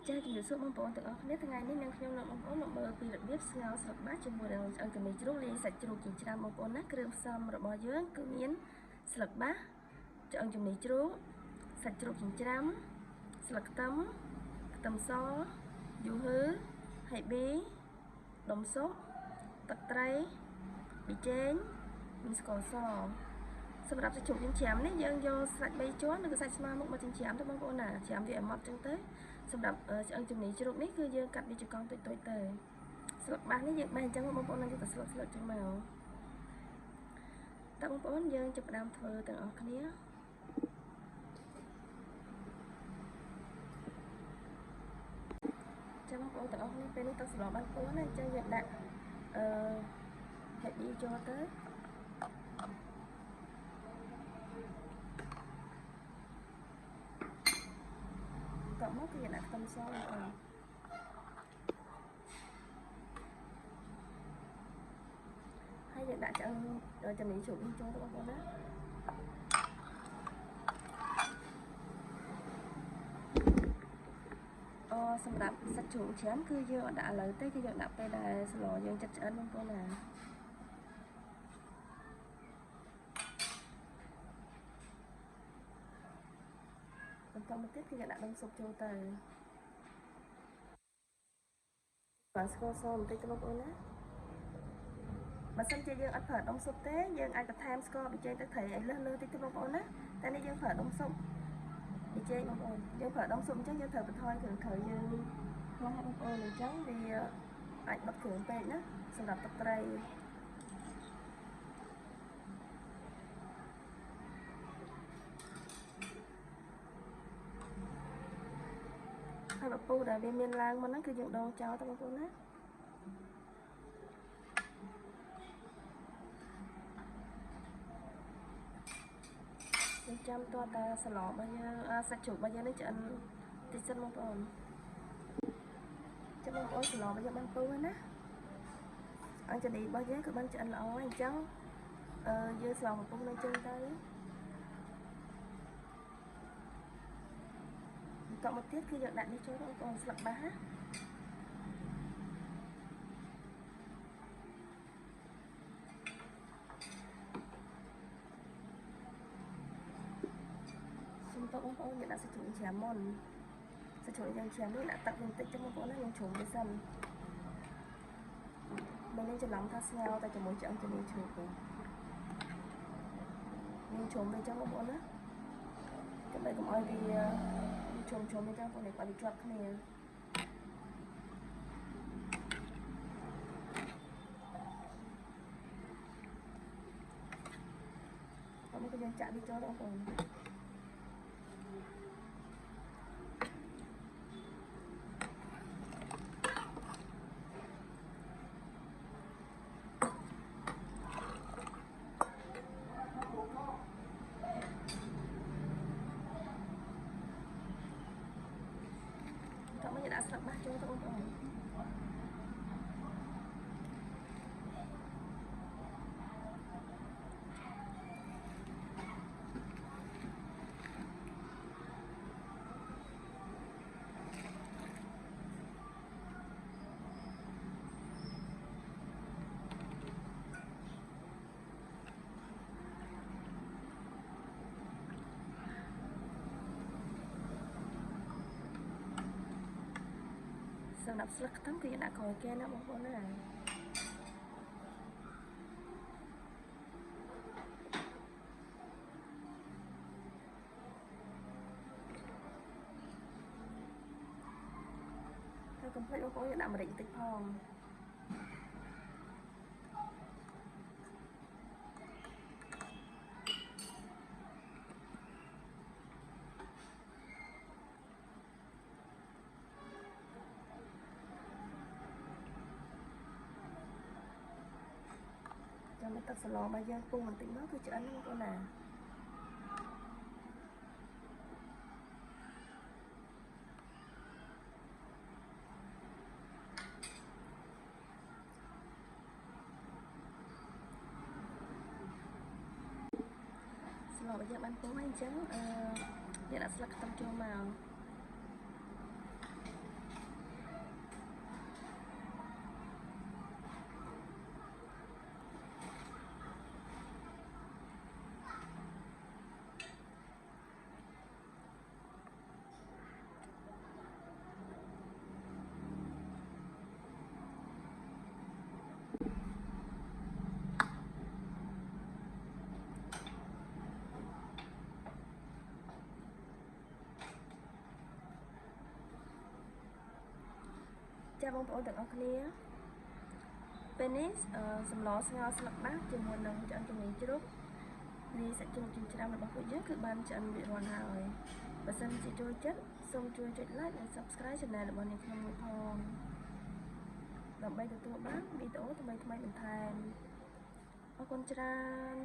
ចាជំរាបសួរបងប្អូនទាំងអស់គ្នាថ្ងៃនេះនឹងខ្ញុំនឹងបងប្អូនមកមើលពីរបៀបស្ងោរស្លឹកបាសជាមួយនឹងឆ្អឹងជំនីជ្រូកលាយសាច់ជ្រូកចិញ្ច្រាំបងប្អូនណាគ្រឿងផ្សំរបស់យើងគឺមានស្លឹកបាសឆ្អឹងជំនីជ្រូកសាច់ជ្រូកចិញ្ច្រាំស្លឹកខ្ទឹមសយូហឺហើយប៊ីដុំស៊ុបទឹកត្រីប៊ីចេងនិងស្ករសសម្រាប់សាច់ជ្រូកចិញ្ច្រាំនេះយើងយកសាច់3ជាន់និងសាច់ស្មើមុខមកចិញ្ច្រាំទៅបងប្អូនណាច្រាំវាឲ្យម៉ត់ចឹងទៅសម្រាប់ឆ្អឹងជំនីជ្រូកនេះគឺយើងកាត់វាជាកង់តូចៗទៅស្លឹកបាសនេះយើងបេះអញ្ចឹងបងប្អូននឹងយកតែស្លឹកចឹងមកតើបងប្អូនយើងចាប់ផ្ដើមធ្វើទាំងអស់គ្នាចាំបងប្អូនទាំងអស់គ្នាពេលនេះទឹកស្លបានពុះណាអញ្ចឹងយើងដាក់ហេប៊ីចូលទៅតោះមកគឺយើងដាក់ខ្ទឹមសបងប្អូនហើយយើងដាក់ឆ្អឹងជំនីជ្រូកនេះចូលទៅបងប្អូនណាសម្រាប់សាច់ជ្រូកច្រាំគឺយើងអត់ដាក់ឥឡូវទេគឺយើងដាក់ពេលដែលស្លយើងចិត្តឆ្អិនបងប្អូនណាបន្តមកទៀតគឺយើងដាក់ដុំស៊ុបចូលទៅបានស្ករសបន្តិចទៅបងប្អូនណាបើសិនជាយើងអត់ប្រើដុំស៊ុបទេយើងអាចបន្ថែមស្ករប៊ីចេងទឹកត្រីឲ្យលើតិចទៅបងប្អូនណាតែនេះយើងប្រើដុំស៊ុបប៊ីចេងបងប្អូនយើងប្រើដុំស៊ុបអញ្ចឹងយើងត្រូវបន្ថយគ្រឿងក្រៅយើងខ្លះបងប្អូនអញ្ចឹងវាអាចបត់គ្រឿងពេកណាសម្រាប់ទឹកត្រីហើយបើពុះដែលវាមានឡើងមកហ្នឹងគឺយើងដងចោលទៅបងប្អូនណាយើងចាំតតែស្លរបស់យើងសាច់ជ្រូករបស់យើងនេះឆ្អិនតិចសិនបងប្អូនចាំបងប្អូនស្លរបស់យើងបានពុះហើយណាអញ្ចឹងនេះរបស់យើងគឺបានឆ្អិនល្អអញ្ចឹងយើងស្លមកពុះនៅជើងទៅបន្តមកទៀតគឺយើងដាក់នេះចូលបងប្អូនស្លឹកបាសសុំតបងប្អូនយើងដាក់សាច់ជ្រូកច្រាំមុនសាច់ជ្រូកយើងច្រាំនេះដាក់ទឹកបន្តិចចឹងបងប្អូនណាយើងជ្រុំវាសិនបើយើងច្រឡំថាស្ងោរតែជាមួយឆ្អឹងជំនីជ្រូកវិញយើងជ្រុំវាចឹងបងប្អូនណាដើម្បីកុំឲ្យវាជ្រុំវាចឹងបងប្អូនឲ្យវាជាប់គ្នាហើយមកយើងចាក់វាចូលបងប្អូនដាក់ស្លឹកបាសចូលទៅបងប្អូនសម្រាប់ស្លឹកខ្ទឹមគឺយើងដាក់ក្រោយគេណាបងប្អូនណាហើយកុំភ្លេចបងប្អូនយើងដាក់ម្រេចបន្តិចផងចាំទឹកស្លរបស់យើងពុះបន្តិចមកគឺឆ្អិនបងប្អូនណាស្លរបស់យើងបានពុះហើយអញ្ចឹងយើងដាក់ស្លឹកខ្ទឹមចូលមក ចាបងប្អូនទាំងអស់គ្នាពេលនេះសម្លស្ងោរស្លឹកបាសជាមួយនឹងឆ្អឹងជំនីជ្រូកលាយសាច់ជ្រូកចិញ្ច្រាំរបស់ពួកយើងគឺបានឆ្អិនរួចរាល់ហើយបើសិនជាចូលចិត្តសូមជួយចុច like និង subscribe channel របស់នាងខ្ញុំមួយផងដើម្បីទទួលបានវីដេអូថ្មីៗបន្ថែមអរគុណច្រើន